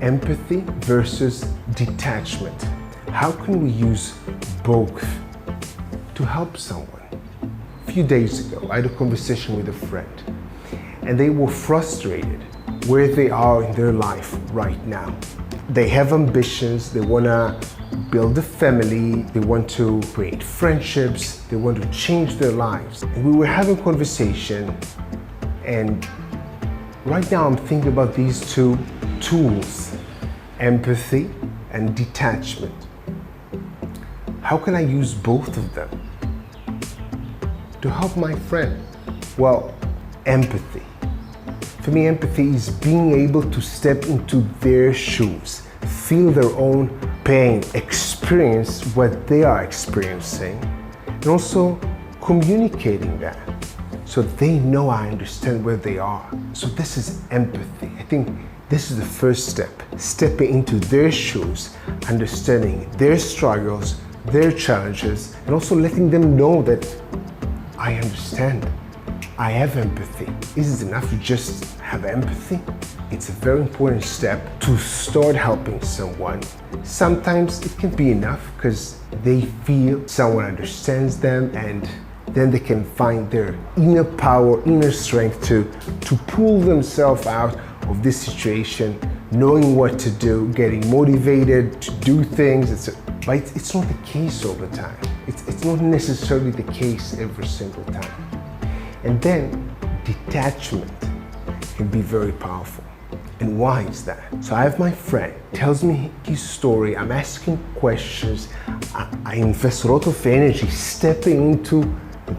empathy versus detachment. How can we use both to help someone? A few days ago, I had a conversation with a friend, and they were frustrated where they are in their life right now. They have ambitions, they want to build a family, they want to create friendships, they want to change their lives. And we were having a conversation, and right now I'm thinking about these two tools, empathy and detachment. How can I use both of them to help my friend? Well, empathy. For me, empathy is being able to step into their shoes, feel their own pain, experience what they are experiencing, and also communicating that so they know I understand where they are. So this is empathy. I think this is the first step, stepping into their shoes, understanding their struggles, their challenges, and also letting them know that I understand. I have empathy. Is it enough to just have empathy? It's a very important step to start helping someone. Sometimes it can be enough because they feel someone understands them, and then they can find their inner power, inner strength to pull themselves out of this situation, knowing what to do, getting motivated to do things. But it's not the case all the time. It's not necessarily the case every single time. And then detachment can be very powerful. And why is that? So I have my friend, tells me his story, I'm asking questions, I invest a lot of energy stepping into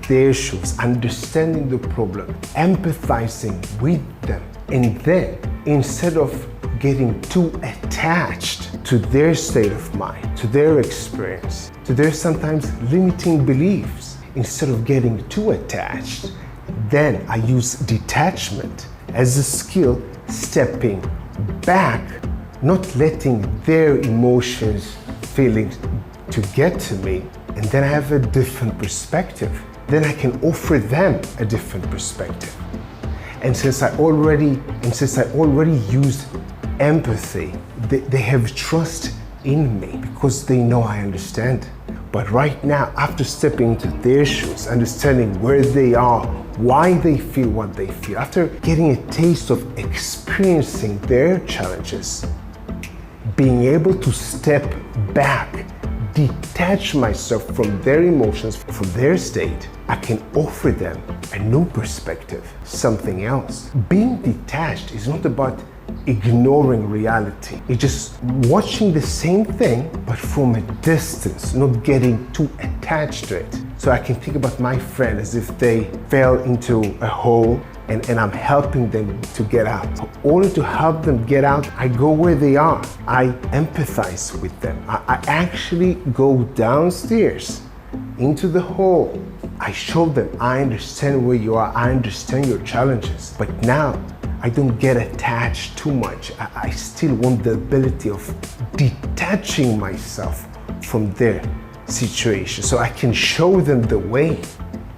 their shoes, understanding the problem, empathizing with them. And then instead of getting too attached to their state of mind, to their experience, to their sometimes limiting beliefs, instead of getting too attached, then I use detachment as a skill, stepping back, not letting their emotions, feelings to get to me, and then I have a different perspective. Then I can offer them a different perspective. And since I already used empathy, they have trust in me because they know I understand. But right now, after stepping into their shoes, understanding where they are, why they feel what they feel, after getting a taste of experiencing their challenges, being able to step back, detach myself from their emotions, from their state, I can offer them a new perspective, something else. Being detached is not about ignoring reality. It's just watching the same thing, but from a distance, not getting too attached to it. So I can think about my friend as if they fell into a hole and I'm helping them to get out. In order to help them get out, I go where they are. I empathize with them. I actually go downstairs into the hole. I show them I understand where you are, I understand your challenges, but now I don't get attached too much. I still want the ability of detaching myself from their situation so I can show them the way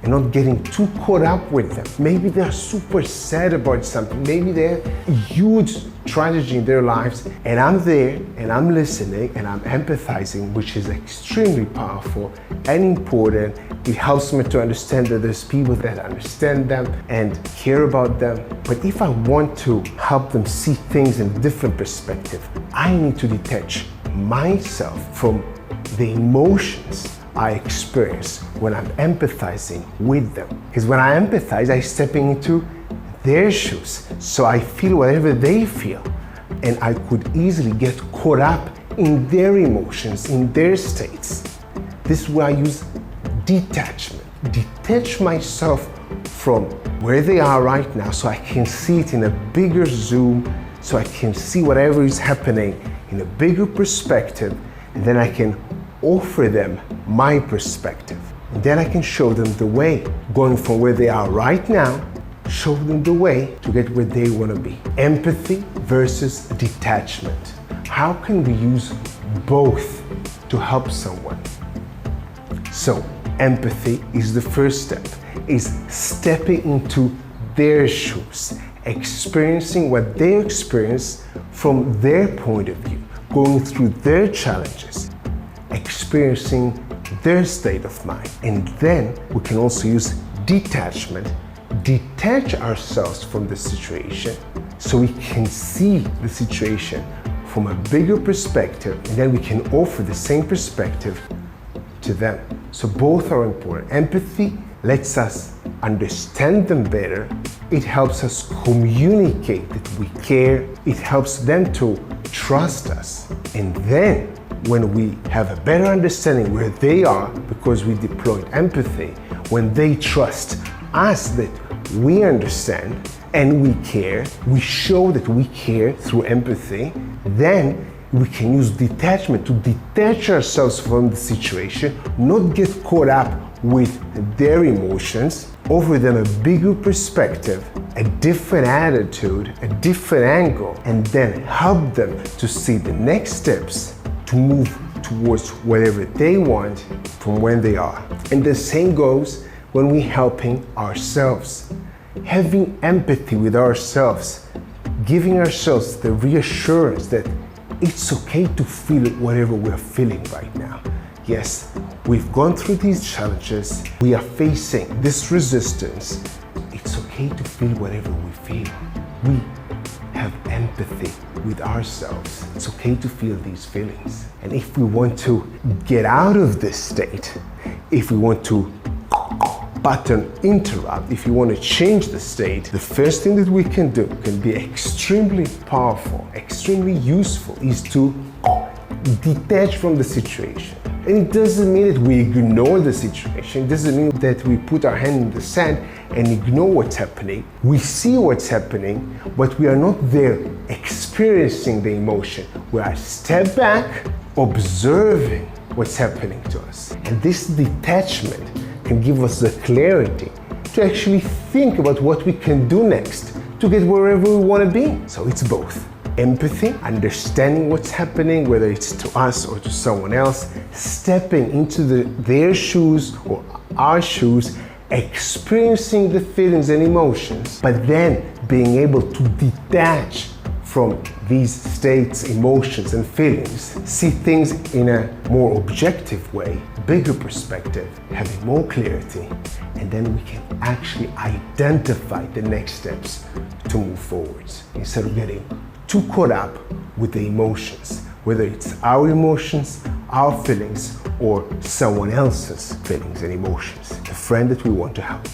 and not getting too caught up with them. Maybe they're super sad about something. Maybe they have a huge tragedy in their lives, and I'm there and I'm listening and I'm empathizing, which is extremely powerful and important. It helps me to understand that there's people that understand them and care about them. But if I want to help them see things in a different perspective, I need to detach myself from the emotions I experience when I'm empathizing with them. Because when I empathize, I'm stepping into their shoes, so I feel whatever they feel, and I could easily get caught up in their emotions, in their states. This is where I use detachment. Detach myself from where they are right now so I can see it in a bigger zoom, so I can see whatever is happening in a bigger perspective, and then I can offer them my perspective. And then I can show them the way, going from where they are right now, show them the way to get where they want to be. Empathy versus detachment. How can we use both to help someone? So, empathy is the first step, is stepping into their shoes, experiencing what they experience from their point of view, going through their challenges, experiencing their state of mind. And then we can also use detachment, detach ourselves from the situation so we can see the situation from a bigger perspective, and then we can offer the same perspective to them. So both are important. Empathy lets us understand them better. It helps us communicate that we care. It helps them to trust us. And then when we have a better understanding where they are, because we deployed empathy, when they trust us that we understand and we care, we show that we care through empathy, then we can use detachment to detach ourselves from the situation, not get caught up with their emotions, offer them a bigger perspective, a different attitude, a different angle, and then help them to see the next steps to move towards whatever they want from where they are. And the same goes when we're helping ourselves. Having empathy with ourselves, giving ourselves the reassurance that it's okay to feel whatever we're feeling right now. Yes, we've gone through these challenges, we are facing this resistance. It's okay to feel whatever we feel. We have empathy with ourselves. It's okay to feel these feelings. And if we want to get out of this state, if we want to button interrupt, if you want to change the state, the first thing that we can do can be extremely powerful, extremely useful, is to detach from the situation. And it doesn't mean that we ignore the situation. It doesn't mean that we put our hand in the sand and ignore what's happening. We see what's happening, but we are not there experiencing the emotion. We are step back, observing what's happening to us. And this detachment can give us the clarity to actually think about what we can do next to get wherever we want to be. So it's both. Empathy, understanding what's happening, whether it's to us or to someone else, stepping into their shoes or our shoes, experiencing the feelings and emotions, but then being able to detach from these states, emotions, and feelings, see things in a more objective way, bigger perspective, having more clarity, and then we can actually identify the next steps to move forwards instead of getting too caught up with the emotions, whether it's our emotions, our feelings, or someone else's feelings and emotions, the friend that we want to help.